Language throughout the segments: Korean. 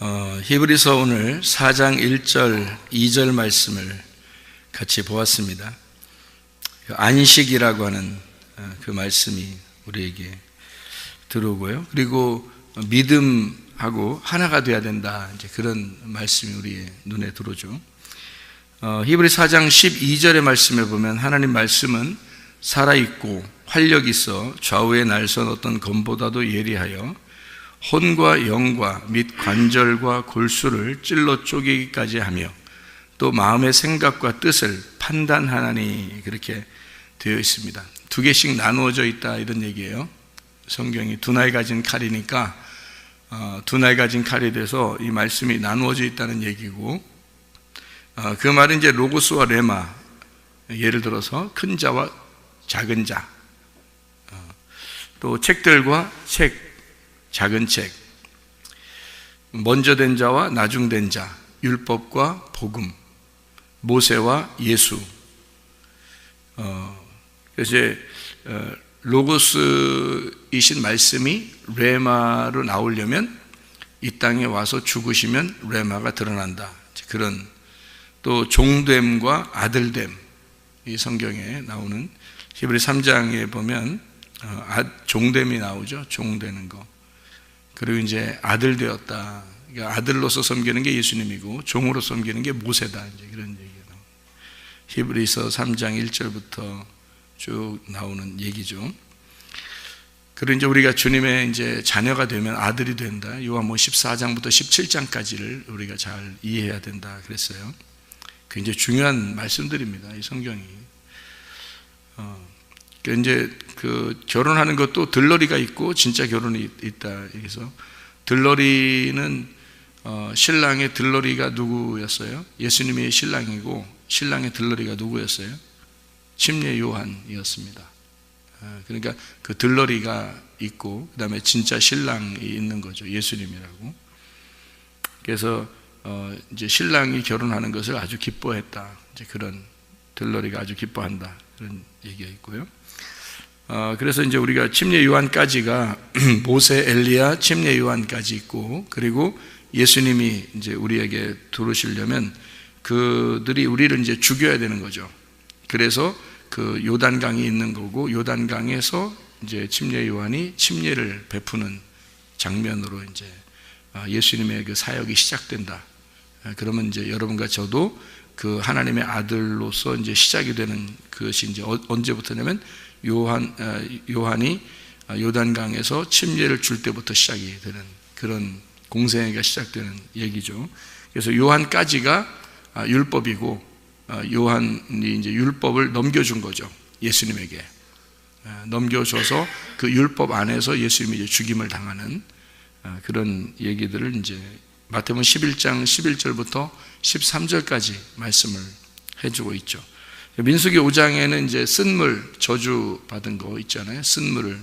히브리서 오늘 4장 1절, 2절 말씀을 같이 보았습니다. 안식이라고 하는 그 말씀이 우리에게 들어오고요. 그리고 믿음하고 하나가 되어야 된다. 이제 그런 말씀이 우리의 눈에 들어오죠. 히브리 4장 12절의 말씀에 보면 하나님 말씀은 살아있고 활력 있어 좌우에 날선 어떤 검보다도 예리하여 혼과 영과 및 관절과 골수를 찔러 쪼개기까지 하며 또 마음의 생각과 뜻을 판단하나니, 그렇게 되어 있습니다. 두 개씩 나누어져 있다, 이런 얘기예요. 성경이 두 날 가진 칼이니까 두 날 가진 칼이 돼서 이 말씀이 나누어져 있다는 얘기고, 그 말은 이제 로고스와 레마, 예를 들어서 큰 자와 작은 자, 또 책들과 책, 작은 책, 먼저 된 자와 나중된 자, 율법과 복음, 모세와 예수. 그래서 로고스이신 말씀이 레마로 나오려면 이 땅에 와서 죽으시면 레마가 드러난다. 그런, 또 종됨과 아들됨, 이 성경에 나오는 히브리 3장에 보면 종됨이 나오죠. 종되는 거. 그리고 이제 아들 되었다. 그러니까 아들로서 섬기는 게 예수님이고 종으로 섬기는 게 모세다. 이제 그런 얘기가 나옵니다. 히브리서 3장 1절부터 쭉 나오는 얘기죠. 그리고 이제 우리가 주님의 이제 자녀가 되면 아들이 된다. 요한복음 14장부터 17장까지를 우리가 잘 이해해야 된다 그랬어요. 굉장히 중요한 말씀들입니다, 이 성경이. 이제 그 결혼하는 것도 들러리가 있고 진짜 결혼이 있다. 그래서 들러리는 신랑의 들러리가 누구였어요? 예수님이 신랑이고 신랑의 들러리가 누구였어요? 침례 요한이었습니다. 그러니까 그 들러리가 있고 그 다음에 진짜 신랑이 있는 거죠. 예수님이라고. 그래서 이제 신랑이 결혼하는 것을 아주 기뻐했다. 이제 그런, 들러리가 아주 기뻐한다, 그런 얘기가 있고요. 그래서 이제 우리가 침례 요한까지가 모세, 엘리야, 침례 요한까지 있고, 그리고 예수님이 이제 우리에게 들어오시려면 그들이 우리를 이제 죽여야 되는 거죠. 그래서 그 요단강이 있는 거고, 요단강에서 이제 침례 요한이 침례를 베푸는 장면으로 이제 예수님의 그 사역이 시작된다. 그러면 이제 여러분과 저도 그 하나님의 아들로서 이제 시작이 되는 것이 이제 언제부터냐면 요한이 요단강에서 침례를 줄 때부터 시작이 되는 그런 공생애가 시작되는 얘기죠. 그래서 요한까지가 율법이고, 요한이 이제 율법을 넘겨준 거죠. 예수님에게 넘겨줘서 그 율법 안에서 예수님이 이제 죽임을 당하는 그런 얘기들을 이제 마태복음 11장 11절부터 13절까지 말씀을 해주고 있죠. 민수기 5장에는 이제 쓴물 저주 받은 거 있잖아요. 쓴물을,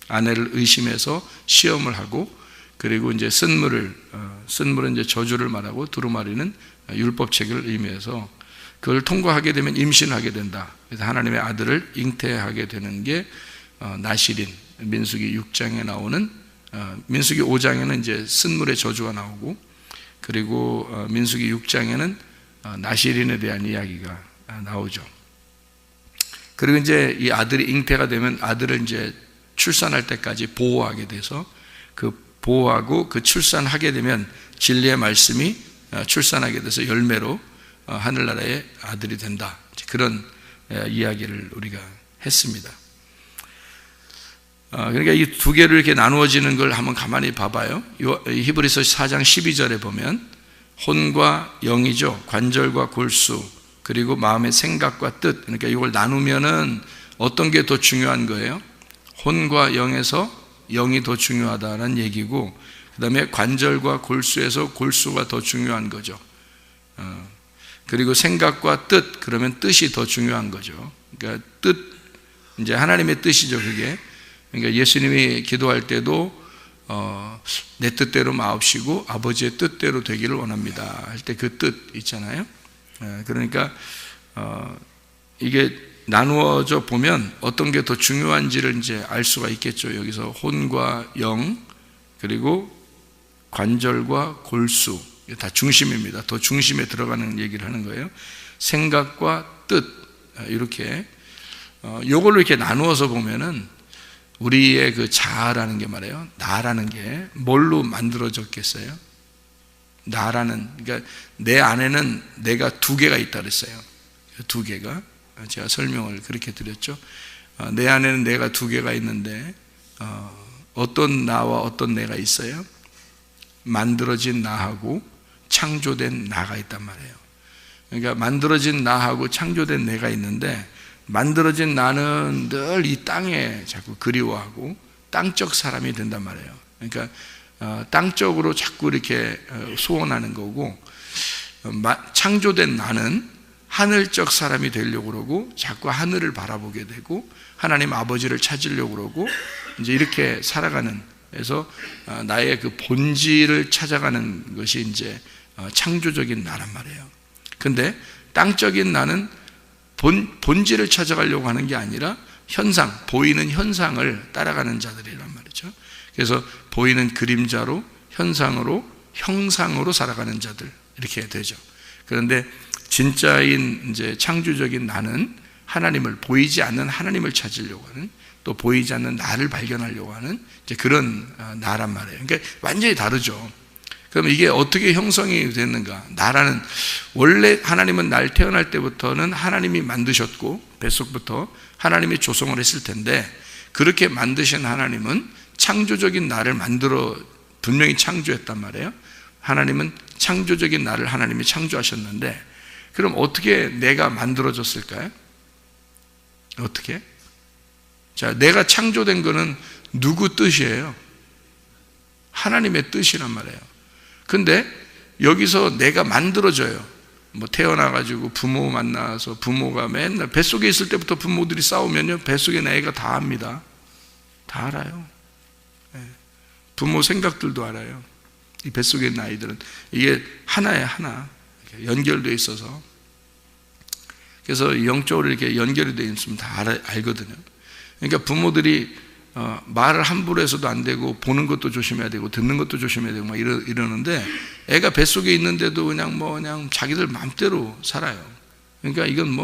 아내를 의심해서 시험을 하고, 그리고 이제 쓴물은 이제 저주를 말하고 두루마리는 율법책을 의미해서 그걸 통과하게 되면 임신하게 된다. 그래서 하나님의 아들을 잉태하게 되는 게 나실인, 민수기 6장에 나오는, 민수기 5장에는 이제 쓴물의 저주가 나오고, 그리고 민수기 6장에는 나실인에 대한 이야기가 나오죠. 그리고 이제 이 아들이 잉태가 되면 아들을 이제 출산할 때까지 보호하게 돼서, 그 보호하고 그 출산하게 되면 진리의 말씀이 출산하게 돼서 열매로 하늘나라의 아들이 된다. 그런 이야기를 우리가 했습니다. 그러니까 이 두 개로 이렇게 나누어지는 걸 한번 가만히 봐봐요. 히브리서 4장 12절에 보면 혼과 영이죠. 관절과 골수, 그리고 마음의 생각과 뜻. 그러니까 이걸 나누면은 어떤 게 더 중요한 거예요? 혼과 영에서 영이 더 중요하다는 얘기고, 그 다음에 관절과 골수에서 골수가 더 중요한 거죠. 그리고 생각과 뜻, 그러면 뜻이 더 중요한 거죠. 그러니까 뜻, 이제 하나님의 뜻이죠, 그게. 그러니까 예수님이 기도할 때도 내 뜻대로 마옵시고 아버지의 뜻대로 되기를 원합니다 할 때 그 뜻 있잖아요. 그러니까 이게 나누어져 보면 어떤 게 더 중요한지를 이제 알 수가 있겠죠. 여기서 혼과 영, 그리고 관절과 골수, 다 중심입니다. 더 중심에 들어가는 얘기를 하는 거예요. 생각과 뜻, 이렇게 요걸로 이렇게 나누어서 보면은 우리의 그 자아라는 게 말이에요, 나라는 게 뭘로 만들어졌겠어요? 나라는, 그러니까 내 안에는 내가 두 개가 있다 그랬어요. 두 개가, 제가 설명을 그렇게 드렸죠. 내 안에는 내가 두 개가 있는데 어떤 나와 어떤 내가 있어요? 만들어진 나하고 창조된 나가 있단 말이에요. 그러니까 만들어진 나하고 창조된 내가 있는데, 만들어진 나는 늘 이 땅에 자꾸 그리워하고 땅적 사람이 된단 말이에요. 그러니까 땅적으로 자꾸 이렇게 소원하는 거고, 창조된 나는 하늘적 사람이 되려고 그러고 자꾸 하늘을 바라보게 되고 하나님 아버지를 찾으려고 그러고 이제 이렇게 살아가는, 그래서 나의 그 본질을 찾아가는 것이 이제 창조적인 나란 말이에요. 근데 땅적인 나는 본질을 찾아가려고 하는 게 아니라 현상, 보이는 현상을 따라가는 자들이란 말이죠. 그래서 보이는 그림자로, 현상으로, 형상으로 살아가는 자들, 이렇게 되죠. 그런데 진짜인 이제 창조적인 나는 하나님을, 보이지 않는 하나님을 찾으려고 하는, 또 보이지 않는 나를 발견하려고 하는 이제 그런 나란 말이에요. 그러니까 완전히 다르죠. 그럼 이게 어떻게 형성이 됐는가? 나라는, 원래 하나님은 날 태어날 때부터는 하나님이 만드셨고, 뱃속부터 하나님이 조성을 했을 텐데, 그렇게 만드신 하나님은 창조적인 나를 만들어 분명히 창조했단 말이에요. 하나님은 창조적인 나를 하나님이 창조하셨는데, 그럼 어떻게 내가 만들어졌을까요? 어떻게? 자, 내가 창조된 거는 누구 뜻이에요? 하나님의 뜻이란 말이에요. 근데 여기서 내가 만들어져요. 뭐 태어나가지고 부모 만나서, 부모가 맨날 뱃속에 있을 때부터 부모들이 싸우면요, 뱃속에 내 애가 다 압니다. 다 알아요. 부모 생각들도 알아요. 이 뱃속에 있는 아이들은 이게 하나에 하나 연결되어 있어서, 그래서 영적으로 이렇게 연결이 되어 있으면 다 알거든요. 그러니까 부모들이 말을 함부로 해서도 안 되고, 보는 것도 조심해야 되고, 듣는 것도 조심해야 되고 막 이러는데, 애가 뱃속에 있는데도 그냥 자기들 마음대로 살아요. 그러니까 이건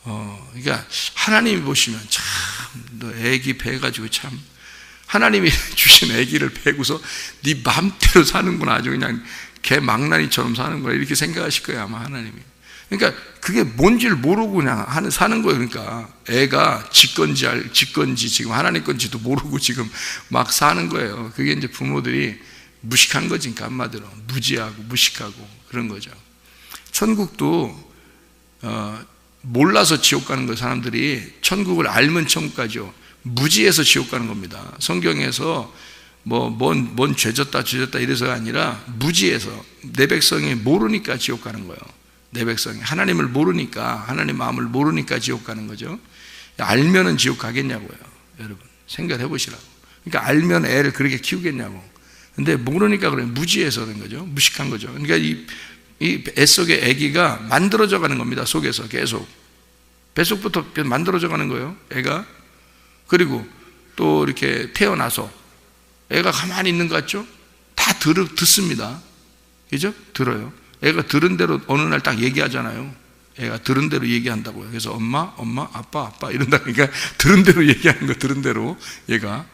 그러니까 하나님이 보시면 참, 너 애기 배가지고 참, 하나님이 주신 애기를 배고서 네 마음대로 사는구나, 아주 그냥 개 망나니처럼 사는구나, 이렇게 생각하실 거예요, 아마 하나님이. 그러니까 그게 뭔지를 모르고 그냥 사는 거예요. 그러니까 애가 지 건지 지금 하나님 건지도 모르고 지금 막 사는 거예요. 그게 이제 부모들이 무식한 거지, 그러니까 한마디로 무지하고 무식하고 그런 거죠. 천국도 몰라서 지옥 가는 거예요. 사람들이 천국을 알면 천국 가죠. 무지해서 지옥 가는 겁니다. 성경에서 뭔 죄졌다 이래서가 아니라, 무지해서, 내 백성이 모르니까 지옥 가는 거예요. 내 백성이 하나님을 모르니까, 하나님 마음을 모르니까 지옥 가는 거죠. 알면은 지옥 가겠냐고요, 여러분. 생각해 보시라고. 그러니까 알면 애를 그렇게 키우겠냐고. 근데 모르니까 그래, 무지해서 그런 거죠. 무식한 거죠. 그러니까 이 뱃속의 아기가 만들어져 가는 겁니다. 속에서 계속 뱃속부터 만들어져 가는 거예요, 애가. 그리고 또 이렇게 태어나서 애가 가만히 있는 것 같죠? 다 듣습니다. 그죠? 들어요. 애가 들은 대로 어느 날 딱 얘기하잖아요. 애가 들은 대로 얘기한다고요. 그래서 엄마, 아빠 이런다. 그러니까 들은 대로 얘기하는 거, 들은 대로 얘가.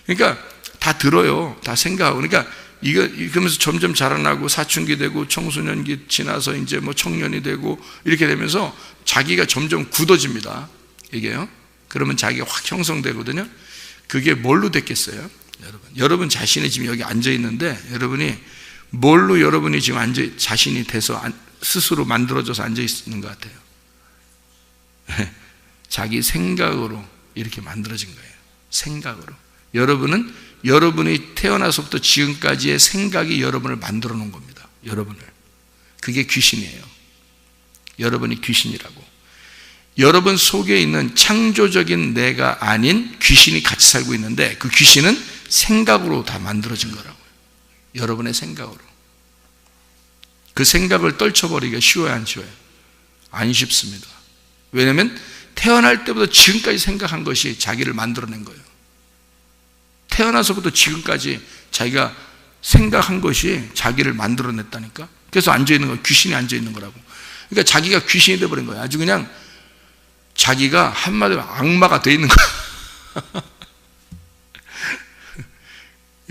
그러니까 다 들어요. 다 생각하고. 그러니까 그러면서 점점 자라나고 사춘기 되고 청소년기 지나서 이제 청년이 되고 이렇게 되면서 자기가 점점 굳어집니다. 이게요. 그러면 자기가 확 형성되거든요. 그게 뭘로 됐겠어요? 여러분 자신이 지금 여기 앉아 있는데, 여러분이 뭘로 여러분이 지금 자신이 돼서 스스로 만들어져서 앉아 있는 것 같아요? 자기 생각으로 이렇게 만들어진 거예요. 생각으로. 여러분은 여러분이 태어나서부터 지금까지의 생각이 여러분을 만들어 놓은 겁니다. 여러분을. 그게 귀신이에요. 여러분이 귀신이라고. 여러분 속에 있는 창조적인 내가 아닌 귀신이 같이 살고 있는데, 그 귀신은 생각으로 다 만들어진 거라고요. 여러분의 생각으로. 그 생각을 떨쳐버리기가 쉬워요, 안 쉬워요? 안 쉽습니다. 왜냐하면 태어날 때부터 지금까지 생각한 것이 자기를 만들어낸 거예요. 태어나서부터 지금까지 자기가 생각한 것이 자기를 만들어냈다니까. 그래서 앉아있는 거야. 귀신이 앉아있는 거라고. 그러니까 자기가 귀신이 돼버린 거야. 아주 그냥 자기가 한마디로 악마가 돼 있는 거야.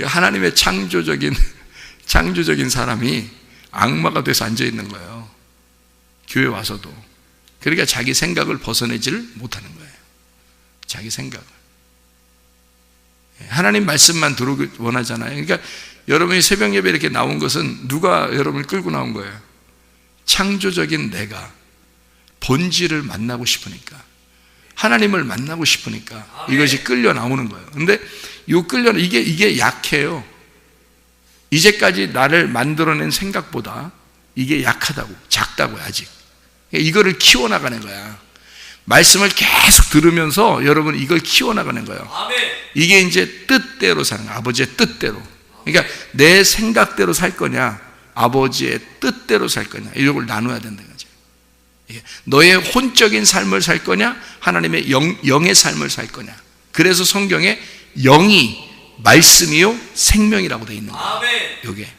하나님의 창조적인 사람이 악마가 돼서 앉아있는 거예요. 교회 와서도. 그러니까 자기 생각을 벗어내지를 못하는 거예요. 자기 생각을. 하나님 말씀만 들어오길 원하잖아요. 그러니까 여러분이 새벽 예배 이렇게 나온 것은 누가 여러분을 끌고 나온 거예요? 창조적인 내가 본질을 만나고 싶으니까, 하나님을 만나고 싶으니까 이것이 끌려 나오는 거예요. 근데 이게 약해요. 이제까지 나를 만들어낸 생각보다 이게 약하다고, 작다고요, 아직. 이거를 키워나가는 거야. 말씀을 계속 들으면서 여러분 이걸 키워나가는 거예요. 이게 이제 뜻대로 사는 거예요. 아버지의 뜻대로. 그러니까 내 생각대로 살 거냐, 아버지의 뜻대로 살 거냐, 이걸 나눠야 된다는 거죠. 너의 혼적인 삶을 살 거냐, 하나님의 영의 삶을 살 거냐. 그래서 성경에 영이 말씀이요 생명이라고 되어 있는 거예요. 이게.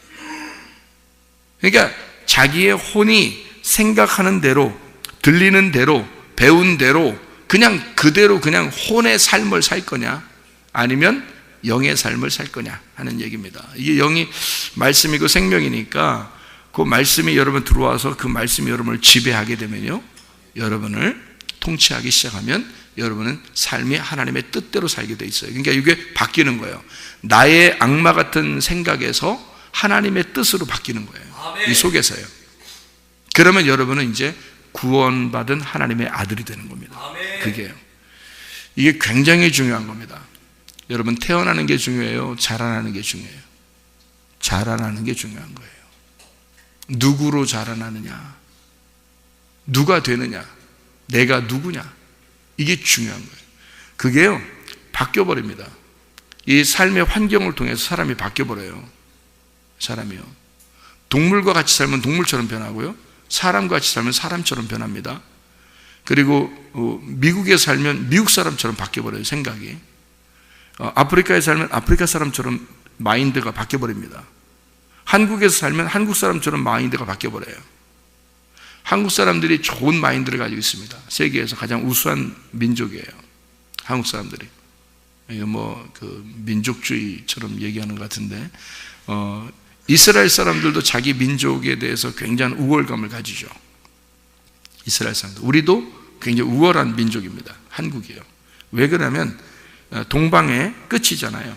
그러니까 자기의 혼이 생각하는 대로, 들리는 대로, 배운 대로 그냥 그대로 그냥 혼의 삶을 살 거냐, 아니면 영의 삶을 살 거냐 하는 얘기입니다. 이게 영이 말씀이고 생명이니까 그 말씀이 여러분 들어와서 그 말씀이 여러분을 지배하게 되면요, 여러분을 통치하기 시작하면 여러분은 삶이 하나님의 뜻대로 살게 돼 있어요. 그러니까 이게 바뀌는 거예요. 나의 악마 같은 생각에서 하나님의 뜻으로 바뀌는 거예요. 이 속에서요. 그러면 여러분은 이제 구원받은 하나님의 아들이 되는 겁니다. 그게요. 이게 굉장히 중요한 겁니다. 여러분, 태어나는 게 중요해요? 자라나는 게 중요해요? 자라나는 게 중요한 거예요. 누구로 자라나느냐, 누가 되느냐, 내가 누구냐, 이게 중요한 거예요. 그게요, 바뀌어버립니다. 이 삶의 환경을 통해서 사람이 바뀌어버려요. 사람이요. 동물과 같이 살면 동물처럼 변하고요, 사람과 같이 살면 사람처럼 변합니다. 그리고 미국에 살면 미국 사람처럼 바뀌어버려요, 생각이. 아프리카에 살면 아프리카 사람처럼 마인드가 바뀌어버립니다. 한국에서 살면 한국 사람처럼 마인드가 바뀌어버려요. 한국 사람들이 좋은 마인드를 가지고 있습니다. 세계에서 가장 우수한 민족이에요, 한국 사람들이. 이거 민족주의처럼 얘기하는 것 같은데, 이스라엘 사람들도 자기 민족에 대해서 굉장한 우월감을 가지죠. 이스라엘 사람들. 우리도 굉장히 우월한 민족입니다. 한국이요. 왜 그러냐면 동방의 끝이잖아요.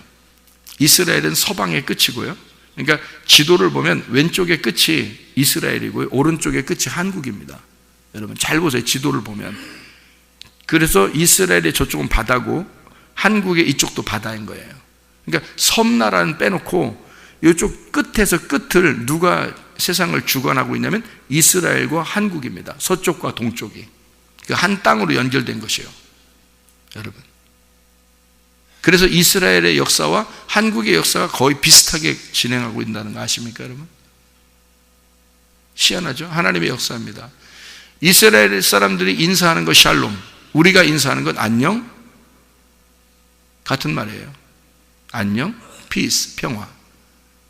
이스라엘은 서방의 끝이고요. 그러니까 지도를 보면 왼쪽의 끝이 이스라엘이고요, 오른쪽의 끝이 한국입니다. 여러분 잘 보세요, 지도를 보면. 그래서 이스라엘의 저쪽은 바다고 한국의 이쪽도 바다인 거예요. 그러니까 섬나라는 빼놓고 이쪽 끝에서 끝을 누가 세상을 주관하고 있냐면 이스라엘과 한국입니다. 서쪽과 동쪽이 그 한 땅으로 연결된 것이에요, 여러분. 그래서 이스라엘의 역사와 한국의 역사가 거의 비슷하게 진행하고 있다는 거 아십니까, 여러분? 희한하죠? 하나님의 역사입니다. 이스라엘 사람들이 인사하는 것 샬롬, 우리가 인사하는 건 안녕, 같은 말이에요. 안녕, 피스, 평화.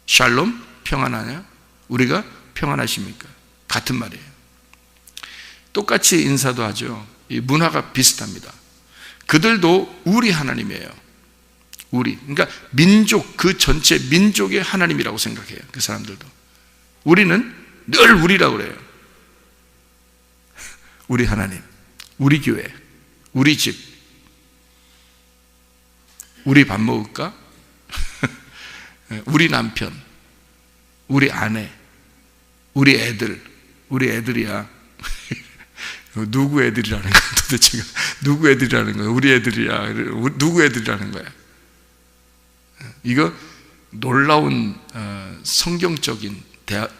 샬롬, 평안하냐? 우리가 평안하십니까? 같은 말이에요. 똑같이 인사도 하죠. 이 문화가 비슷합니다. 그들도 우리 하나님이에요. 우리. 그러니까 민족, 그 전체 민족의 하나님이라고 생각해요, 그 사람들도. 우리는 늘 우리라고 그래요. 우리 하나님, 우리 교회, 우리 집, 우리 밥 먹을까? 우리 남편, 우리 아내, 우리 애들, 우리 애들이야. 누구 애들이라는 거야, 도대체가? 누구 애들이라는 거야? 우리 애들이야. 누구 애들이라는 거야? 이거 놀라운 성경적인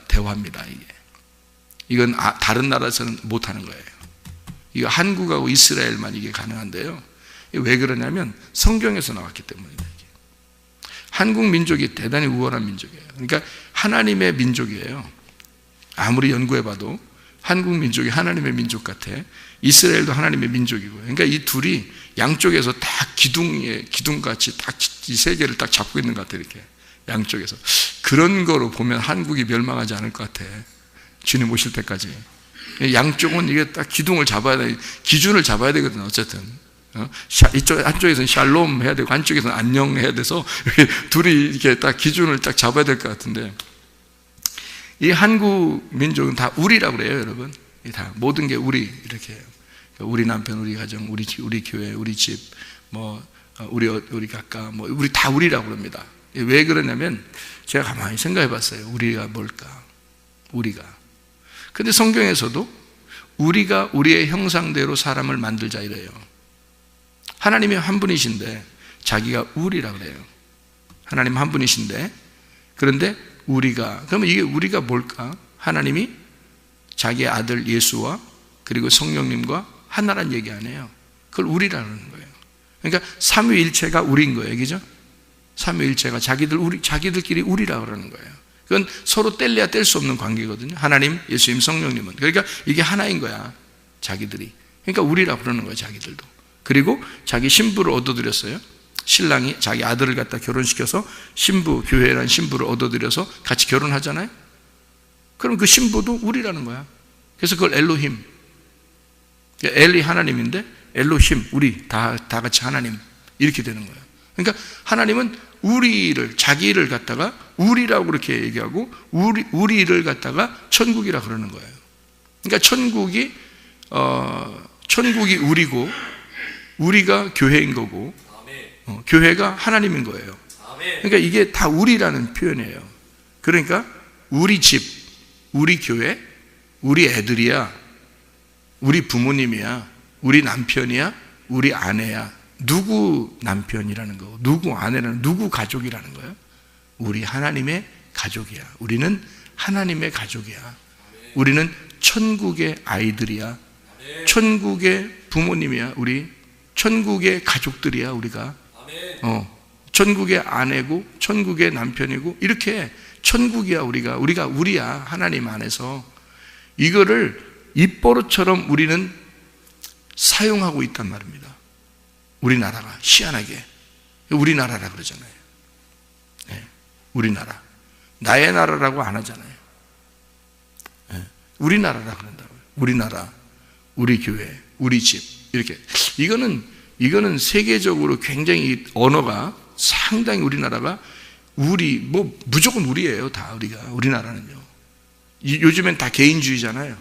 대화입니다. 이건 다른 나라에서는 못하는 거예요. 이거 한국하고 이스라엘만 이게 가능한데요, 왜 그러냐면 성경에서 나왔기 때문입니다. 한국 민족이 대단히 우월한 민족이에요. 그러니까 하나님의 민족이에요. 아무리 연구해봐도 한국 민족이 하나님의 민족 같아. 이스라엘도 하나님의 민족이고요. 그러니까 이 둘이 양쪽에서 다 기둥같이 딱 이 세계를 딱 잡고 있는 것 같아요, 이렇게. 양쪽에서. 그런 거로 보면 한국이 멸망하지 않을 것 같아. 주님 오실 때까지. 양쪽은 이게 딱 기둥을 잡아야 돼. 기준을 잡아야 되거든, 어쨌든. 한쪽에서는 샬롬 해야 되고, 한쪽에서는 안녕 해야 돼서, 둘이 이렇게 딱 기준을 딱 잡아야 될 것 같은데, 이 한국 민족은 다 우리라고 그래요, 여러분. 다 모든 게 우리 이렇게 해요. 우리 남편, 우리 가정, 우리 교회, 우리 집, 우리 각각, 우리 다 우리라고 그럽니다. 왜 그러냐면 제가 가만히 생각해 봤어요. 우리가 뭘까? 우리가. 근데 성경에서도 우리가 우리의 형상대로 사람을 만들자 이래요. 하나님이 한 분이신데 자기가 우리라고 그래요. 하나님 한 분이신데, 그런데 우리가, 그러면 이게 우리가 뭘까? 하나님이 자기의 아들 예수와 그리고 성령님과 하나란 얘기 안 해요. 그걸 우리라는 거예요. 그러니까 삼위일체가 우리인 거예요, 그죠? 삼위일체가 자기들끼리 우리라 그러는 거예요. 그건 서로 뗄래야 뗄 수 없는 관계거든요. 하나님, 예수님, 성령님은. 그러니까 이게 하나인 거야, 자기들이. 그러니까 우리라 그러는 거예요, 자기들도. 그리고 자기 신부를 얻어들였어요. 신랑이 자기 아들을 갖다 결혼시켜서 신부, 교회라는 신부를 얻어들여서 같이 결혼하잖아요. 그럼 그 신부도 우리라는 거야. 그래서 그걸 엘로힘, 엘리 하나님인데 엘로힘, 우리 다 같이 하나님, 이렇게 되는 거예요. 그러니까 하나님은 우리를, 자기를 갖다가 우리라고 그렇게 얘기하고, 우리를 갖다가 천국이라 그러는 거예요. 그러니까 천국이 우리고, 우리가 교회인 거고, 교회가 하나님인 거예요. 그러니까 이게 다 우리라는 표현이에요. 그러니까 우리 집, 우리 교회, 우리 애들이야, 우리 부모님이야, 우리 남편이야, 우리 아내야. 누구 남편이라는 거, 누구 아내라는, 누구 가족이라는 거예요? 우리 하나님의 가족이야. 우리는 하나님의 가족이야. 우리는 천국의 아이들이야. 천국의 부모님이야. 우리 천국의 가족들이야. 우리가 천국의 아내고 천국의 남편이고, 이렇게 천국이야. 우리가 우리야. 하나님 안에서. 이거를 입버릇처럼 우리는 사용하고 있단 말입니다. 우리나라가 희한하게 우리나라라 그러잖아요. 네, 우리나라. 나의 나라라고 안 하잖아요. 네, 우리나라라 그런다고요. 우리나라, 우리 교회, 우리 집, 이렇게. 이거는 세계적으로 굉장히 언어가 상당히, 우리나라가 무조건 우리예요. 다 우리나라는요. 요즘엔 다 개인주의잖아요.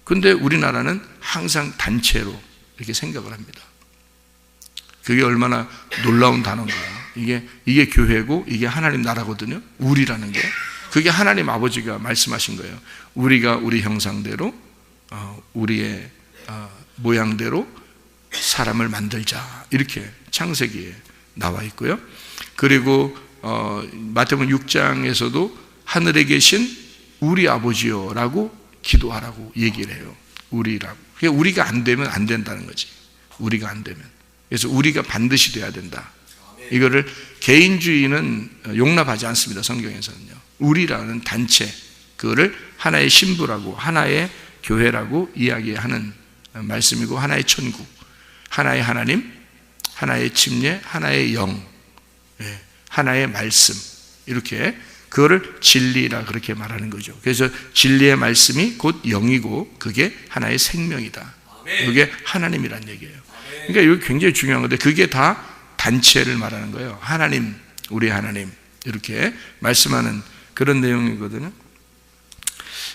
근데 우리나라는 항상 단체로 이렇게 생각을 합니다. 그게 얼마나 놀라운 단어인가. 이게 교회고, 이게 하나님 나라거든요. 우리라는 게. 그게 하나님 아버지가 말씀하신 거예요. 우리가 우리 형상대로, 우리의 모양대로 사람을 만들자. 이렇게 창세기에 나와 있고요. 그리고 마태복음 6장에서도 하늘에 계신 우리 아버지요라고 기도하라고 얘기를 해요. 우리라고. 그러니까 우리가 안 되면 안 된다는 거지. 우리가 안 되면. 그래서 우리가 반드시 돼야 된다. 이거를 개인주의는 용납하지 않습니다. 성경에서는요. 우리라는 단체, 그거를 하나의 신부라고, 하나의 교회라고 이야기하는 말씀이고, 하나의 천국, 하나의 하나님, 하나의 침례, 하나의 영, 하나의 말씀, 이렇게 그거를 진리라 그렇게 말하는 거죠. 그래서 진리의 말씀이 곧 영이고, 그게 하나의 생명이다. 그게 하나님이란 얘기예요. 그러니까 이거 굉장히 중요한 건데, 그게 다 단체를 말하는 거예요. 하나님, 우리 하나님, 이렇게 말씀하는 그런 내용이거든요.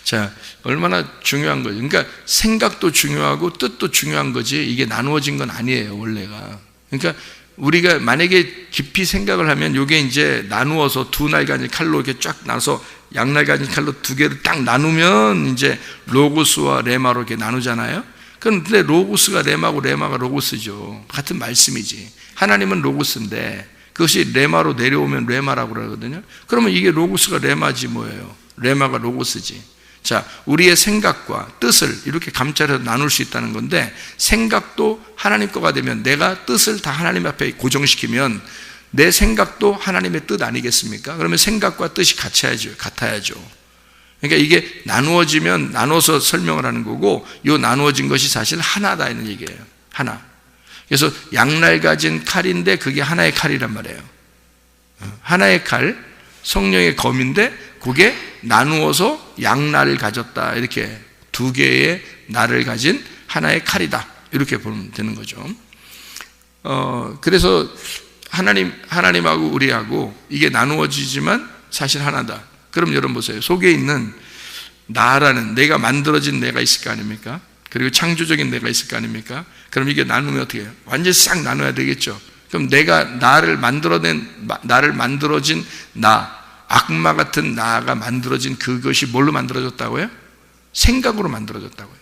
자, 얼마나 중요한 거죠. 그러니까 생각도 중요하고 뜻도 중요한 거지, 이게 나누어진 건 아니에요, 원래가. 그러니까 우리가 만약에 깊이 생각을 하면, 이게 이제 나누어서 두 날가지 칼로 이렇게 쫙 나눠서 양날가지 칼로 두 개를 딱 나누면 이제 로고스와 레마로 이렇게 나누잖아요. 그런데 로고스가 레마고 레마가 로고스죠. 같은 말씀이지. 하나님은 로고스인데 그것이 레마로 내려오면 레마라고 그러거든요. 그러면 이게 로고스가 레마지 뭐예요? 레마가 로고스지. 자, 우리의 생각과 뜻을 이렇게 감찰해서 나눌 수 있다는 건데, 생각도 하나님 거가 되면, 내가 뜻을 다 하나님 앞에 고정시키면 내 생각도 하나님의 뜻 아니겠습니까? 그러면 생각과 뜻이 같아야죠. 그러니까 이게 나누어지면 나눠서 설명을 하는 거고, 이 나누어진 것이 사실 하나다 이런 얘기예요. 하나. 그래서 양날 가진 칼인데 그게 하나의 칼이란 말이에요. 하나의 칼, 성령의 검인데 그게 나누어서 양날을 가졌다. 이렇게 두 개의 날을 가진 하나의 칼이다. 이렇게 보면 되는 거죠. 그래서 하나님하고 우리하고 이게 나누어지지만 사실 하나다. 그럼 여러분 보세요. 속에 있는 나라는 내가 만들어진 내가 있을 거 아닙니까? 그리고 창조적인 내가 있을 거 아닙니까? 그럼 이게 나누면 어떻게 해요? 완전히 싹 나눠야 되겠죠. 그럼 내가 나를 만들어진 나, 악마 같은 나가 만들어진 그것이 뭘로 만들어졌다고요? 생각으로 만들어졌다고요.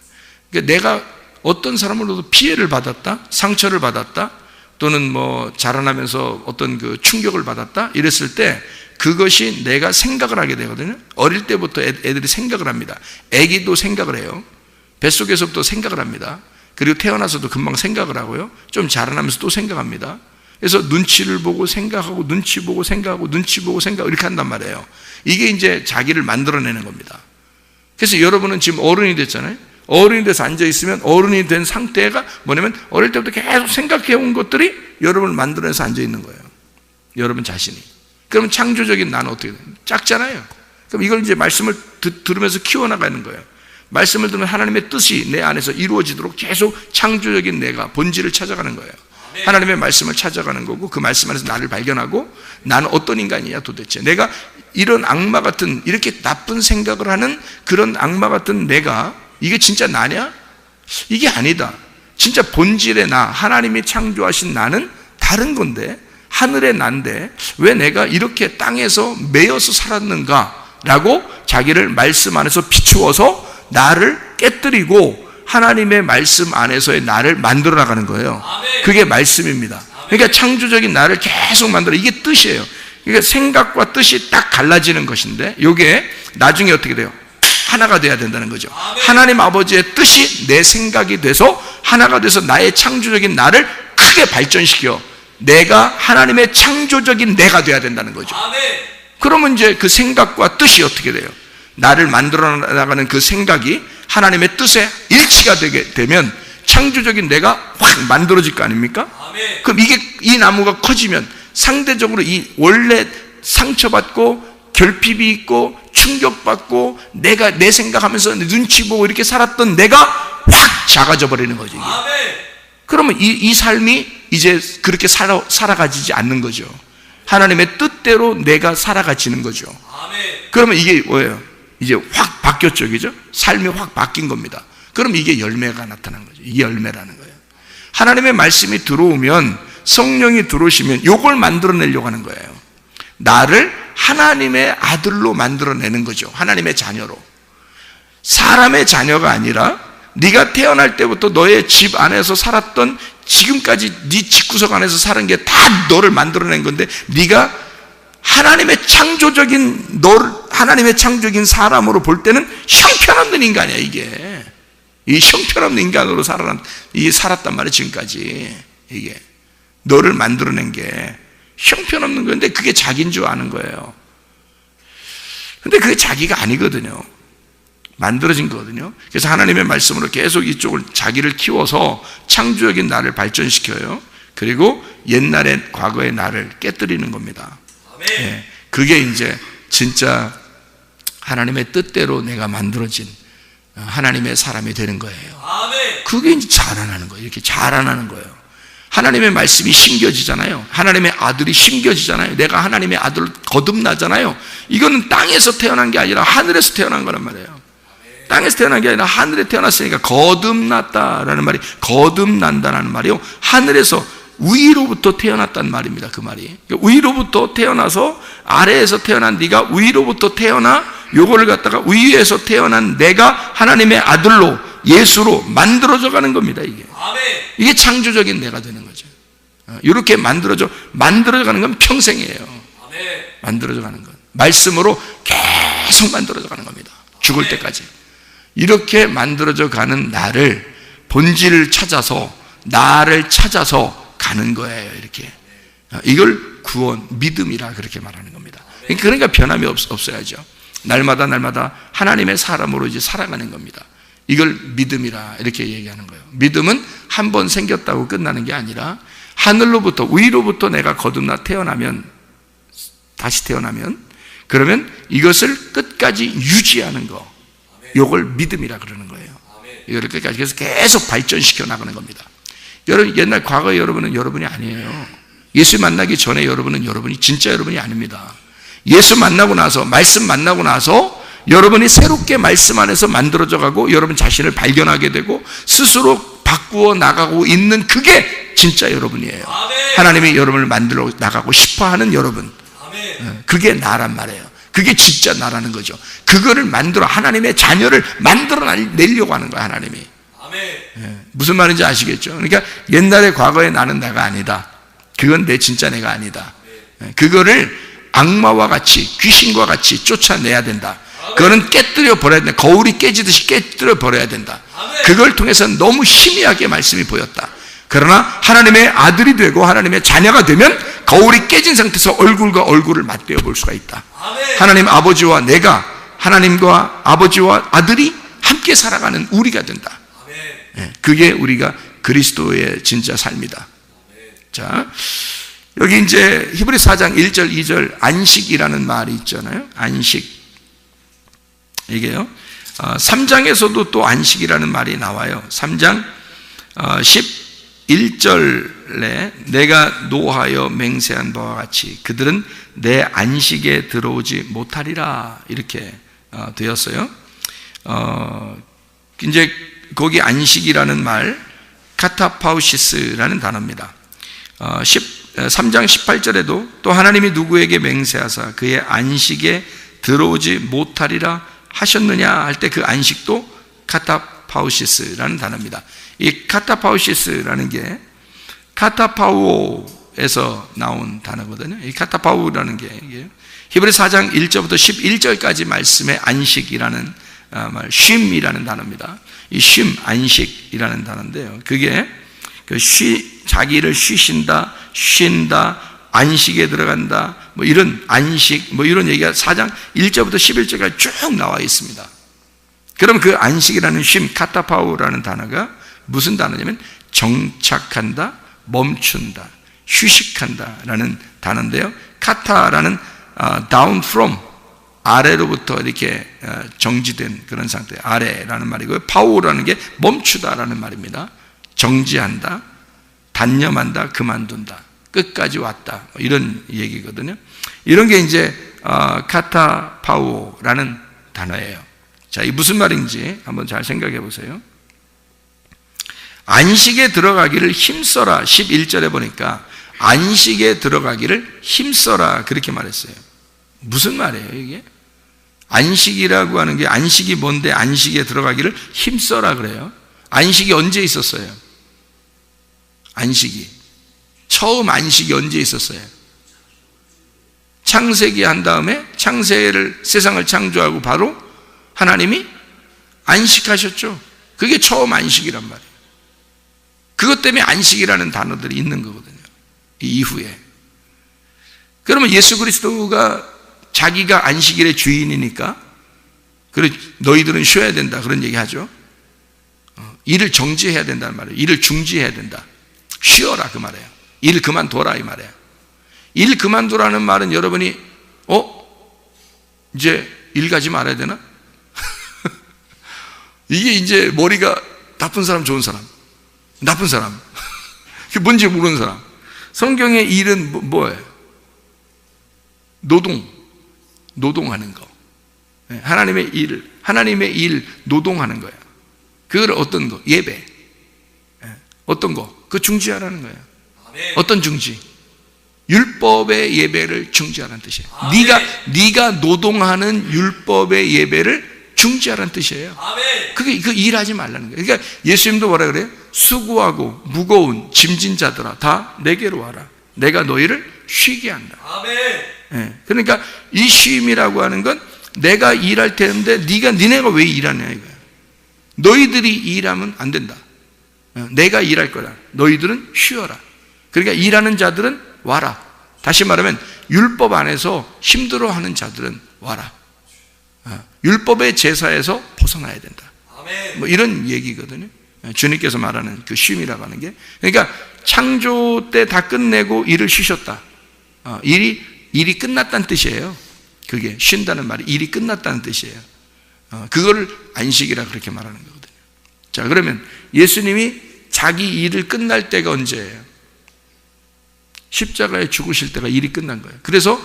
그러니까 내가 어떤 사람으로도 피해를 받았다, 상처를 받았다, 또는 뭐 자라나면서 어떤 그 충격을 받았다 이랬을 때 그것이 내가 생각을 하게 되거든요. 어릴 때부터 애들이 생각을 합니다. 애기도 생각을 해요. 뱃속에서부터 생각을 합니다. 그리고 태어나서도 금방 생각을 하고요. 좀 자라나면서 또 생각합니다. 그래서 눈치를 보고 생각하고 눈치 보고 생각하고 눈치 보고 생각하고 이렇게 한단 말이에요. 이게 이제 자기를 만들어내는 겁니다. 그래서 여러분은 지금 어른이 됐잖아요. 어른이 돼서 앉아있으면 어른이 된 상태가 뭐냐면 어릴 때부터 계속 생각해온 것들이 여러분을 만들어내서 앉아있는 거예요. 여러분 자신이. 그러면 창조적인 나는 어떻게 돼요? 작잖아요. 그럼 이걸 이제 말씀을 들으면서 키워나가는 거예요. 말씀을 들으면 하나님의 뜻이 내 안에서 이루어지도록 계속 창조적인 내가 본질을 찾아가는 거예요. 하나님의 말씀을 찾아가는 거고 그 말씀 안에서 나를 발견하고 나는 어떤 인간이냐 도대체. 내가 이런 악마 같은 이렇게 나쁜 생각을 하는 그런 악마 같은 내가 이게 진짜 나냐? 이게 아니다. 진짜 본질의 나, 하나님이 창조하신 나는 다른 건데 하늘의 난데 왜 내가 이렇게 땅에서 매여서 살았는가? 라고 자기를 말씀 안에서 비추어서 나를 깨뜨리고 하나님의 말씀 안에서의 나를 만들어 나가는 거예요. 그게 말씀입니다. 그러니까 창조적인 나를 계속 만들어. 이게 뜻이에요. 그러니까 생각과 뜻이 딱 갈라지는 것인데 이게 나중에 어떻게 돼요? 하나가 돼야 된다는 거죠. 하나님 아버지의 뜻이 내 생각이 돼서 하나가 돼서 나의 창조적인 나를 크게 발전시켜 내가 하나님의 창조적인 내가 돼야 된다는 거죠. 그러면 이제 그 생각과 뜻이 어떻게 돼요? 나를 만들어 나가는 그 생각이 하나님의 뜻에 일치가 되게 되면 창조적인 내가 확 만들어질 거 아닙니까? 그럼 이 나무가 커지면 상대적으로 이 원래 상처받고 결핍이 있고 충격받고 내가 내 생각하면서 눈치 보고 이렇게 살았던 내가 확 작아져 버리는 거죠. 이게. 그러면 이 삶이 이제 그렇게 살아가지지 않는 거죠. 하나님의 뜻대로 내가 살아가지는 거죠. 그러면 이게 뭐예요? 이제 확 바뀌었죠, 그죠? 삶이 확 바뀐 겁니다. 그럼 이게 열매가 나타나는 거죠. 이게 열매라는 거예요. 하나님의 말씀이 들어오면 성령이 들어오시면 이걸 만들어내려고 하는 거예요. 나를 하나님의 아들로 만들어내는 거죠. 하나님의 자녀로. 사람의 자녀가 아니라 네가 태어날 때부터 너의 집 안에서 살았던 지금까지 네 집구석 안에서 사는 게 다 너를 만들어낸 건데 네가 하나님의 창조적인 하나님의 창조적인 사람으로 볼 때는 형편없는 인간이야. 이게 이 형편없는 인간으로 살았단 말이야. 지금까지 이게 너를 만들어낸 게 형편없는 건데 그게 자기인 줄 아는 거예요. 근데 그게 자기가 아니거든요. 만들어진 거거든요. 그래서 하나님의 말씀으로 계속 이쪽을 자기를 키워서 창조적인 나를 발전시켜요. 그리고 옛날의 과거의 나를 깨뜨리는 겁니다. 네, 그게 이제 진짜 하나님의 뜻대로 내가 만들어진 하나님의 사람이 되는 거예요. 그게 이제 자라나는 거예요. 이렇게 자라나는 거예요. 하나님의 말씀이 심겨지잖아요. 하나님의 아들이 심겨지잖아요. 내가 하나님의 아들로 거듭나잖아요. 이거는 땅에서 태어난 게 아니라 하늘에서 태어난 거란 말이에요. 땅에서 태어난 게 아니라 하늘에 태어났으니까 거듭났다라는 말이 거듭난다라는 말이요. 하늘에서 위로부터 태어났단 말입니다. 그 말이. 위로부터 태어나서 아래에서 태어난 네가 위로부터 태어나 요거를 갖다가 위에서 태어난 내가 하나님의 아들로 예수로 만들어져 가는 겁니다. 이게 창조적인 내가 되는 거죠. 이렇게 만들어져 가는 건 평생이에요. 만들어져 가는 건 말씀으로 계속 만들어져 가는 겁니다. 죽을 때까지. 이렇게 만들어져 가는 나를 본질을 찾아서 나를 찾아서 가는 거예요. 이렇게 이걸 구원, 믿음이라 그렇게 말하는 겁니다. 그러니까 변함이 없어야죠. 날마다 하나님의 사람으로 이제 살아가는 겁니다. 이걸 믿음이라 이렇게 얘기하는 거예요. 믿음은 한 번 생겼다고 끝나는 게 아니라 하늘로부터 위로부터 내가 거듭나 다시 태어나면 그러면 이것을 끝까지 유지하는 거, 이걸 믿음이라 그러는 거예요. 이거를 끝까지 그래서 계속 발전시켜 나가는 겁니다. 여러분, 옛날 과거의 여러분은 여러분이 아니에요. 예수 만나기 전에 여러분은 여러분이 진짜 여러분이 아닙니다. 예수 만나고 나서, 말씀 만나고 나서 여러분이 새롭게 말씀 안에서 만들어져 가고 여러분 자신을 발견하게 되고 스스로 바꾸어 나가고 있는, 그게 진짜 여러분이에요. 하나님이 여러분을 만들어 나가고 싶어 하는 여러분, 그게 나란 말이에요. 그게 진짜 나라는 거죠. 그거를 만들어, 하나님의 자녀를 만들어 내려고 하는 거예요, 하나님이. 무슨 말인지 아시겠죠? 그러니까 옛날에 과거의 나는 내가 아니다. 그건 내 진짜 내가 아니다. 그거를 악마와 같이, 귀신과 같이 쫓아내야 된다. 그거는 깨뜨려 버려야 된다. 거울이 깨지듯이 깨뜨려 버려야 된다. 그걸 통해서 너무 희미하게 말씀이 보였다. 그러나 하나님의 아들이 되고 하나님의 자녀가 되면 거울이 깨진 상태에서 얼굴과 얼굴을 맞대어 볼 수가 있다. 하나님 아버지와 내가, 하나님과 아버지와 아들이 함께 살아가는 우리가 된다. 그게 우리가 그리스도의 진짜 삶이다. 자, 여기 이제 히브리 4장 1절 2절 안식이라는 말이 있잖아요. 안식. 이게요. 3장에서도 또 안식이라는 말이 나와요. 3장 11절에 내가 노하여 맹세한 바와 같이 그들은 내 안식에 들어오지 못하리라, 이렇게 되었어요. 이제 거기 안식이라는 말 카타파우시스라는 단어입니다. 3장 18절에도 또 하나님이 누구에게 맹세하사 그의 안식에 들어오지 못하리라 하셨느냐 할 때 그 안식도 카타파우시스라는 단어입니다. 이 카타파우시스라는 게 카타파우에서 나온 단어거든요. 이 카타파우라는 게 히브리 4장 1절부터 11절까지 말씀의 안식이라는 말, 쉼이라는 단어입니다. 이 쉼, 안식이라는 단어인데요. 그게 자기를 쉬신다, 쉰다, 안식에 들어간다, 뭐 이런 안식, 뭐 이런 얘기가 4장 1절부터 11절까지 쭉 나와 있습니다. 그럼 그 안식이라는 쉼, 카타파우라는 단어가 무슨 단어냐면 정착한다, 멈춘다, 휴식한다라는 단어인데요. 카타라는 down from, 아래로부터 이렇게 정지된 그런 상태, 아래라는 말이고요. 파우라는 게 멈추다라는 말입니다. 정지한다, 단념한다, 그만둔다, 끝까지 왔다, 이런 얘기거든요. 이런 게 이제 카타파우라는 단어예요. 자, 이 무슨 말인지 한번 잘 생각해 보세요. 안식에 들어가기를 힘써라. 11절에 보니까 안식에 들어가기를 힘써라, 그렇게 말했어요. 무슨 말이에요 이게? 안식이라고 하는 게, 안식이 뭔데 안식에 들어가기를 힘써라 그래요? 안식이 언제 있었어요? 안식이 처음 안식이 언제 있었어요? 창세기 한 다음에, 창세를, 세상을 창조하고 바로 하나님이 안식하셨죠. 그게 처음 안식이란 말이에요. 그것 때문에 안식이라는 단어들이 있는 거거든요, 이 이후에. 그러면 예수 그리스도가 자기가 안식일의 주인이니까, 그래 너희들은 쉬어야 된다, 그런 얘기 하죠. 일을 정지해야 된다는 말이에요. 일을 중지해야 된다. 쉬어라, 그 말이에요. 일 그만둬라, 이 말이에요. 일 그만두라는 말은 여러분이 이제 일 가지 말아야 되나? 이게 이제 머리가 나쁜 사람, 좋은 사람, 나쁜 사람, 그게 뭔지 모르는 사람. 성경의 일은 뭐예요? 노동하는 거. 하나님의 일 노동하는 거예요. 그걸 어떤 거? 예배. 어떤 거? 그 중지하라는 거예요. 어떤 중지? 율법의 예배를 중지하라는 뜻이에요. 네가 노동하는 율법의 예배를 중지하라는 뜻이에요. 그게 그 일하지 말라는 거예요. 그러니까 예수님도 뭐라 그래요? 수고하고 무거운 짐진 자들아 다 내게로 와라. 내가 너희를 쉬게 한다. 그러니까 이 쉼이라고 하는 건 내가 일할 텐데 니네가 왜 일하냐 이거야. 너희들이 일하면 안 된다. 내가 일할 거다. 너희들은 쉬어라. 그러니까 일하는 자들은 와라. 다시 말하면 율법 안에서 힘들어하는 자들은 와라. 율법의 제사에서 벗어나야 된다. 뭐 이런 얘기거든요. 주님께서 말하는 그 쉼이라고 하는 게, 그러니까 창조 때 다 끝내고 일을 쉬셨다. 일이 끝났다는 뜻이에요. 그게 쉰다는 말이 일이 끝났다는 뜻이에요. 그거를 안식이라 그렇게 말하는 거거든요. 자, 그러면 예수님이 자기 일을 끝날 때가 언제예요? 십자가에 죽으실 때가 일이 끝난 거예요. 그래서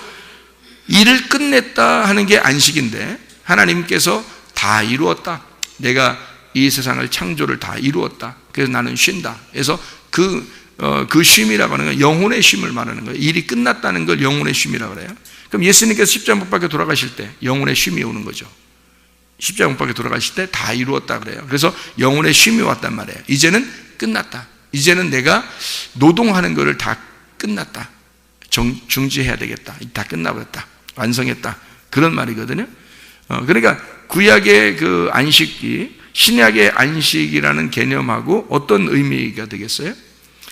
일을 끝냈다 하는 게 안식인데 하나님께서 다 이루었다. 내가 이 세상을 창조를 다 이루었다. 그래서 나는 쉰다. 그래서 그 쉼이라고 하는 건 영혼의 쉼을 말하는 거예요. 일이 끝났다는 걸 영혼의 쉼이라고 그래요. 그럼 예수님께서 십자가 못 박혀 돌아가실 때 영혼의 쉼이 오는 거죠. 십자가 못 박혀 돌아가실 때 다 이루었다 그래요. 그래서 영혼의 쉼이 왔단 말이에요. 이제는 끝났다. 이제는 내가 노동하는 거를 다 끝났다. 중지해야 되겠다. 다 끝나버렸다. 완성했다. 그런 말이거든요. 그러니까 구약의 그 안식이 신약의 안식이라는 개념하고 어떤 의미가 되겠어요?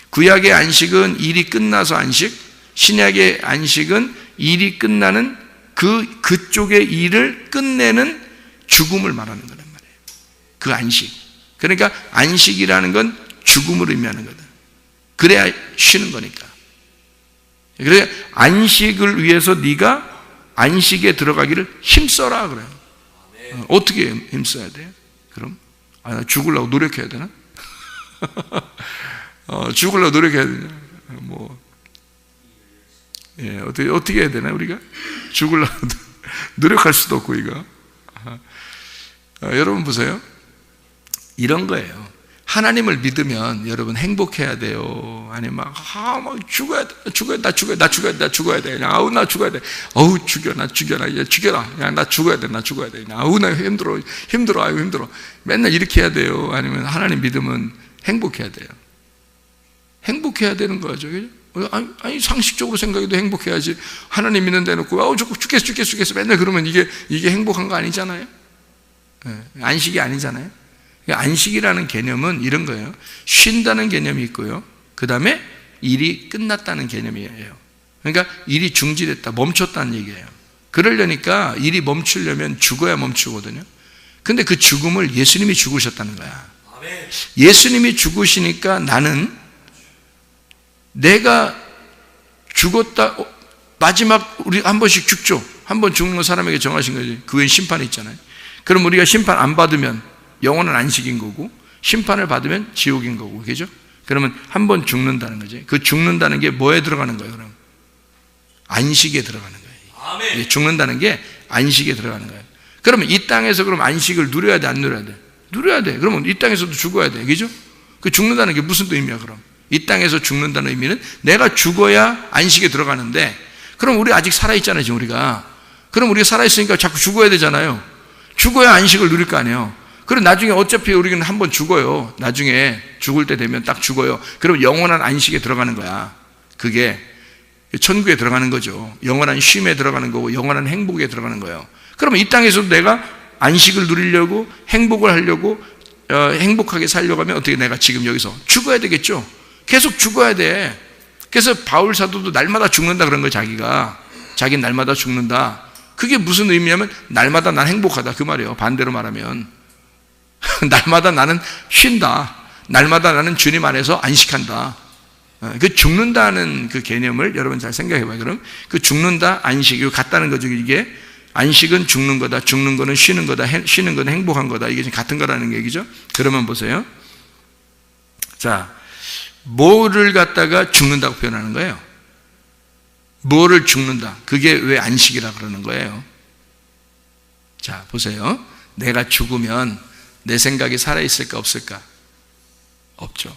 구약의 안식은 일이 끝나서 안식, 신약의 안식은 일이 끝나는 그쪽의 일을 끝내는 죽음을 말하는 거란 말이에요. 그 안식. 그러니까 안식이라는 건 죽음을 의미하는 거다. 그래야 쉬는 거니까. 그래 안식을 위해서 네가 안식에 들어가기를 힘써라 그래요. 어떻게 힘써야 돼요? 그럼 나 죽으려고 노력해야 되나? 죽으려고 노력해야 되냐? 어떻게 해야 되나 우리가? 죽으려고 노력할 수도 없고 이거. 여러분 보세요. 이런 거예요. 하나님을 믿으면 여러분 행복해야 돼요. 아니면 막 죽어야 돼, 나 죽어야 돼. 그냥 나 죽어야 돼. 나 죽여라. 그냥 나 죽어야 돼. 나 힘들어. 힘들어. 맨날 이렇게 해야 돼요. 아니면 하나님 믿으면 행복해야 돼요. 행복해야 되는 거죠. 아니 상식적으로 생각해도 행복해야지. 하나님 믿는 데 놓고 죽겠어. 맨날 그러면 이게 행복한 거 아니잖아요. 안식이 아니잖아요. 안식이라는 개념은 이런 거예요. 쉰다는 개념이 있고요. 그 다음에 일이 끝났다는 개념이에요. 그러니까 일이 중지됐다, 멈췄다는 얘기예요. 그러려니까 일이 멈추려면 죽어야 멈추거든요. 근데 그 죽음을 예수님이 죽으셨다는 거야. 예수님이 죽으시니까 나는 내가 죽었다, 마지막 우리 한 번씩 죽죠. 한 번 죽는 건 사람에게 정하신 거지. 그 외엔 심판이 있잖아요. 그럼 우리가 심판 안 받으면 영원한 안식인 거고, 심판을 받으면 지옥인 거고, 그죠? 그러면 한 번 죽는다는 거지. 그 죽는다는 게 뭐에 들어가는 거예요, 그럼? 안식에 들어가는 거예요. 아멘. 죽는다는 게 안식에 들어가는 거예요. 그러면 이 땅에서 그럼 안식을 누려야 돼, 안 누려야 돼? 누려야 돼. 그러면 이 땅에서도 죽어야 돼, 그죠? 그 죽는다는 게 무슨 의미야, 그럼? 이 땅에서 죽는다는 의미는 내가 죽어야 안식에 들어가는데, 그럼 우리 아직 살아있잖아요, 지금 우리가. 그럼 우리가 살아있으니까 자꾸 죽어야 되잖아요. 죽어야 안식을 누릴 거 아니에요. 그럼 나중에 어차피 우리는 한번 죽어요. 나중에 죽을 때 되면 딱 죽어요. 그럼 영원한 안식에 들어가는 거야. 그게 천국에 들어가는 거죠. 영원한 쉼에 들어가는 거고 영원한 행복에 들어가는 거예요. 그러면 이 땅에서도 내가 안식을 누리려고 행복을 하려고 행복하게 살려고 하면 어떻게 내가 지금 여기서 죽어야 되겠죠. 계속 죽어야 돼. 그래서 바울 사도도 날마다 죽는다 그런 거예요. 자기는 날마다 죽는다. 그게 무슨 의미냐면 날마다 난 행복하다 그 말이에요. 반대로 말하면 날마다 나는 쉰다. 날마다 나는 주님 안에서 안식한다. 그 죽는다는 그 개념을 여러분 잘 생각해 봐요. 그럼 그 죽는다, 안식, 이거 같다는 거죠. 이게 안식은 죽는 거다. 죽는 거는 쉬는 거다. 쉬는 거는 행복한 거다. 이게 지금 같은 거라는 얘기죠. 그러면 보세요. 자, 뭐를 갖다가 죽는다고 표현하는 거예요? 뭐를 죽는다. 그게 왜 안식이라 그러는 거예요? 자, 보세요. 내가 죽으면 내 생각이 살아있을까 없을까? 없죠.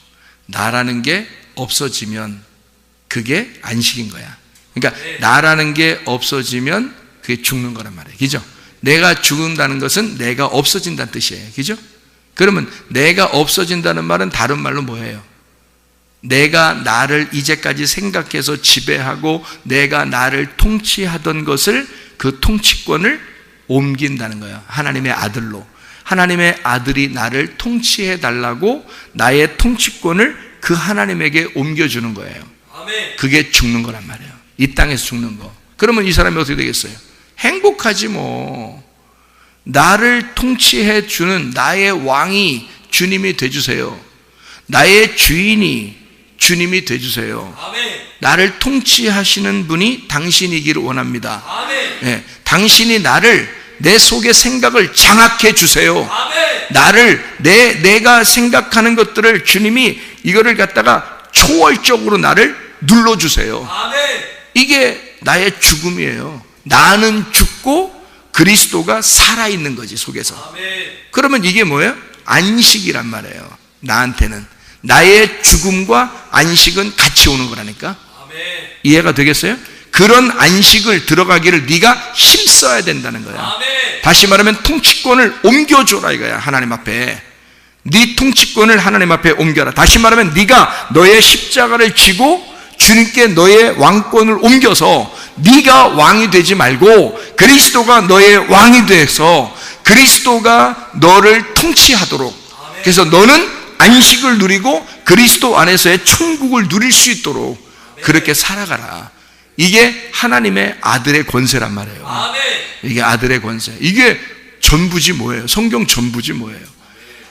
나라는 게 없어지면 그게 안식인 거야. 그러니까 나라는 게 없어지면 그게 죽는 거란 말이에요. 그죠? 내가 죽는다는 것은 내가 없어진다는 뜻이에요. 그죠? 그러면 내가 없어진다는 말은 다른 말로 뭐예요? 내가 나를 이제까지 생각해서 지배하고 내가 나를 통치하던 것을 그 통치권을 옮긴다는 거예요. 하나님의 아들로. 하나님의 아들이 나를 통치해 달라고 나의 통치권을 그 하나님에게 옮겨주는 거예요. 그게 죽는 거란 말이에요. 이 땅에서 죽는 거. 그러면 이 사람이 어떻게 되겠어요? 행복하지 뭐. 나를 통치해 주는 나의 왕이 주님이 돼주세요. 나의 주인이 주님이 되주세요. 아멘. 나를 통치하시는 분이 당신이기를 원합니다. 아멘. 예, 당신이 내 속의 생각을 장악해 주세요. 아멘. 내가 생각하는 것들을 주님이 이거를 갖다가 초월적으로 나를 눌러주세요. 아멘. 이게 나의 죽음이에요. 나는 죽고 그리스도가 살아있는 거지, 속에서. 아멘. 그러면 이게 뭐예요? 안식이란 말이에요. 나한테는 나의 죽음과 안식은 같이 오는 거라니까. 아멘. 이해가 되겠어요? 그런 안식을 들어가기를 네가 힘써야 된다는 거야. 아멘. 다시 말하면 통치권을 옮겨줘라 이거야. 하나님 앞에 네 통치권을 하나님 앞에 옮겨라. 다시 말하면 네가 너의 십자가를 지고 주님께 너의 왕권을 옮겨서 네가 왕이 되지 말고 그리스도가 너의 왕이 돼서 그리스도가 너를 통치하도록, 그래서 너는 안식을 누리고 그리스도 안에서의 천국을 누릴 수 있도록 그렇게 살아가라. 이게 하나님의 아들의 권세란 말이에요. 아멘. 이게 아들의 권세. 이게 전부지 뭐예요? 성경 전부지 뭐예요?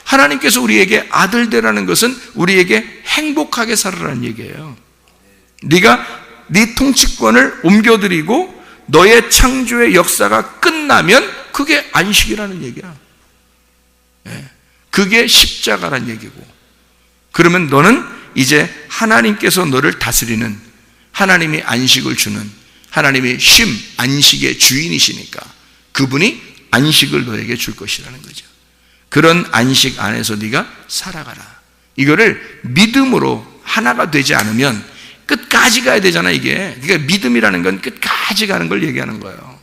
하나님께서 우리에게 아들 되라는 것은 우리에게 행복하게 살아라는 얘기예요. 네가 네 통치권을 옮겨드리고 너의 창조의 역사가 끝나면 그게 안식이라는 얘기야. 그게 십자가란 얘기고, 그러면 너는 이제 하나님께서 너를 다스리는, 하나님이 안식을 주는, 하나님이 쉼, 안식의 주인이시니까 그분이 안식을 너에게 줄 것이라는 거죠. 그런 안식 안에서 네가 살아가라. 이거를 믿음으로 하나가 되지 않으면 끝까지 가야 되잖아, 이게. 그러니까 믿음이라는 건 끝까지 가는 걸 얘기하는 거예요.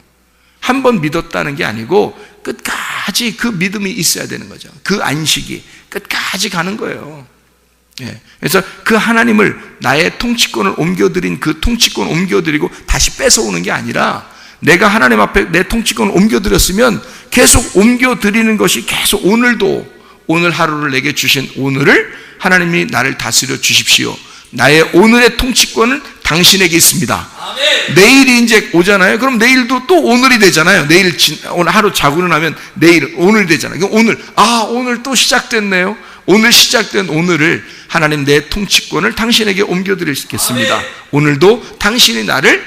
한 번 믿었다는 게 아니고 끝까지 그 믿음이 있어야 되는 거죠. 그 안식이 끝까지 가는 거예요. 그래서 그 하나님을, 나의 통치권을 옮겨드린 그 통치권을 옮겨드리고 다시 뺏어오는 게 아니라, 내가 하나님 앞에 내 통치권을 옮겨드렸으면 계속 옮겨드리는 것이 계속, 오늘 하루를 내게 주신 오늘을 하나님이 나를 다스려 주십시오. 나의 오늘의 통치권은 당신에게 있습니다. 아멘. 내일이 이제 오잖아요. 그럼 내일도 또 오늘이 되잖아요. 오늘 하루 자고 일어나면 내일, 오늘 되잖아요. 그럼 오늘 또 시작됐네요. 오늘 시작된 오늘을 하나님, 내 통치권을 당신에게 옮겨드리겠습니다. 아멘. 오늘도 당신이 나를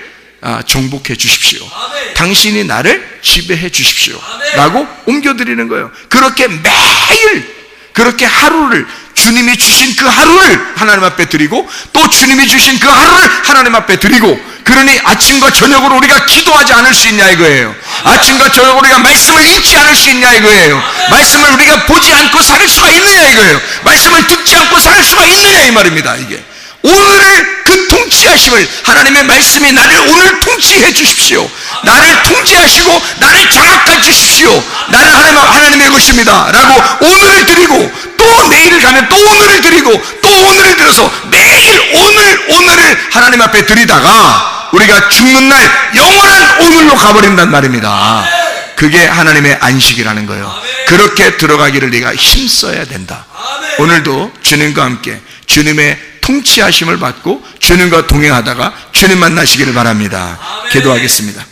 정복해 주십시오. 아멘. 당신이 나를 지배해 주십시오. 아멘. 라고 옮겨드리는 거예요. 그렇게 매일, 그렇게 하루를, 주님이 주신 그 하루를 하나님 앞에 드리고, 또 주님이 주신 그 하루를 하나님 앞에 드리고, 그러니 아침과 저녁으로 우리가 기도하지 않을 수 있냐 이거예요. 아침과 저녁으로 우리가 말씀을 읽지 않을 수 있냐 이거예요. 말씀을 우리가 보지 않고 살 수가 있느냐 이거예요. 말씀을 듣지 않고 살 수가 있느냐 이 말입니다. 이게 오늘을 그 통치하심을, 하나님의 말씀이 나를 오늘 통치해 주십시오. 나를 통치하시고 나를 장악해 주십시오. 나는 하나님의 것입니다 라고 오늘을 드리고, 또 내일을 가면 또 오늘을 드리고, 또 오늘을 들어서 매일 오늘을 하나님 앞에 드리다가 우리가 죽는 날 영원한 오늘로 가버린단 말입니다. 그게 하나님의 안식이라는 거예요. 그렇게 들어가기를 네가 힘써야 된다. 오늘도 주님과 함께 주님의 통치하심을 받고 주님과 동행하다가 주님 만나시기를 바랍니다. 기도하겠습니다.